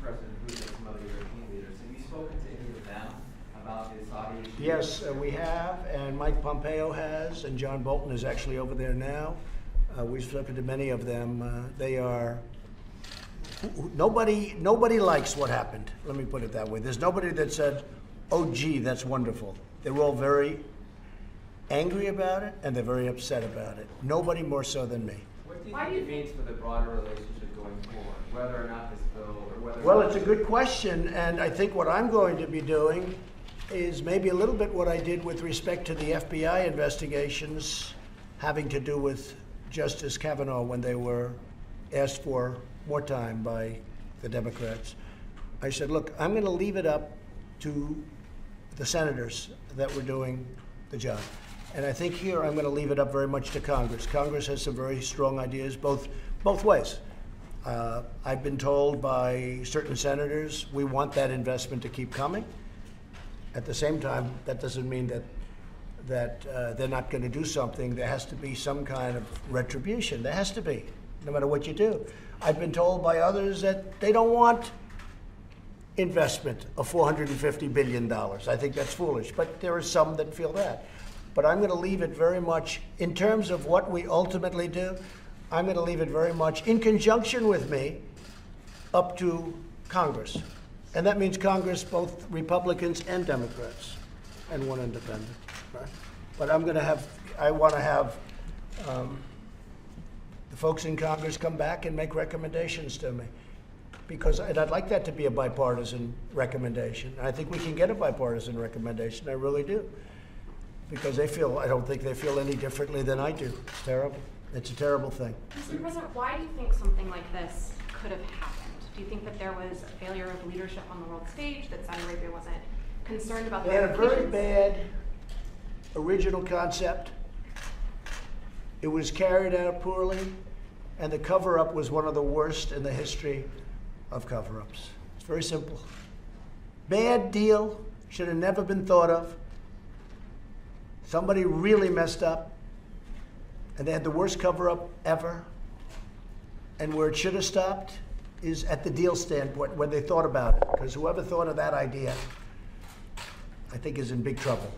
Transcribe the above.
President Bush and some other European leaders. Have you spoken to any of them about the Saudi issue? Yes, we have, and Mike Pompeo has, and John Bolton is actually over there now. We've spoken to many of them. They are, nobody likes what happened. Let me put it that way. There's nobody that said, oh, gee, that's wonderful. They were all very angry about it, and they're very upset about it. Nobody more so than me. What do you think it means for the broader relationship going forward, whether or not this bill, or whether? Well, it's a good question, and I think what I'm going to be doing is maybe a little bit what I did with respect to the FBI investigations having to do with Justice Kavanaugh when they were asked for more time by the Democrats. I said, look, I'm going to leave it up to the senators that were doing the job. And I think here I'm going to leave it up very much to Congress. Congress has some very strong ideas both ways. I've been told by certain senators we want that investment to keep coming. At the same time, that doesn't mean that they're not going to do something. There has to be some kind of retribution. There has to be, no matter what you do. I've been told by others that they don't want investment of $450 billion. I think that's foolish, but there are some that feel that. But I'm going to leave it very much, in terms of what we ultimately do, I'm going to leave it very much in conjunction with me up to Congress. And that means Congress, both Republicans and Democrats, and one independent. Right? But I want to have the folks in Congress come back and make recommendations to me. And I'd like that to be a bipartisan recommendation. I think we can get a bipartisan recommendation, I really do. Because I don't think they feel any differently than I do. It's terrible. It's a terrible thing. Mr. President, why do you think something like this could have happened? Do you think that there was a failure of leadership on the world stage, that Saudi Arabia wasn't concerned about the They had a very implications? bad original concept. It was carried out poorly, and the cover-up was one of the worst in the history of cover-ups. It's very simple. Bad deal, should have never been thought of. Somebody really messed up, and they had the worst cover-up ever. And where it should have stopped is at the deal standpoint, when they thought about it. Because whoever thought of that idea, I think, is in big trouble.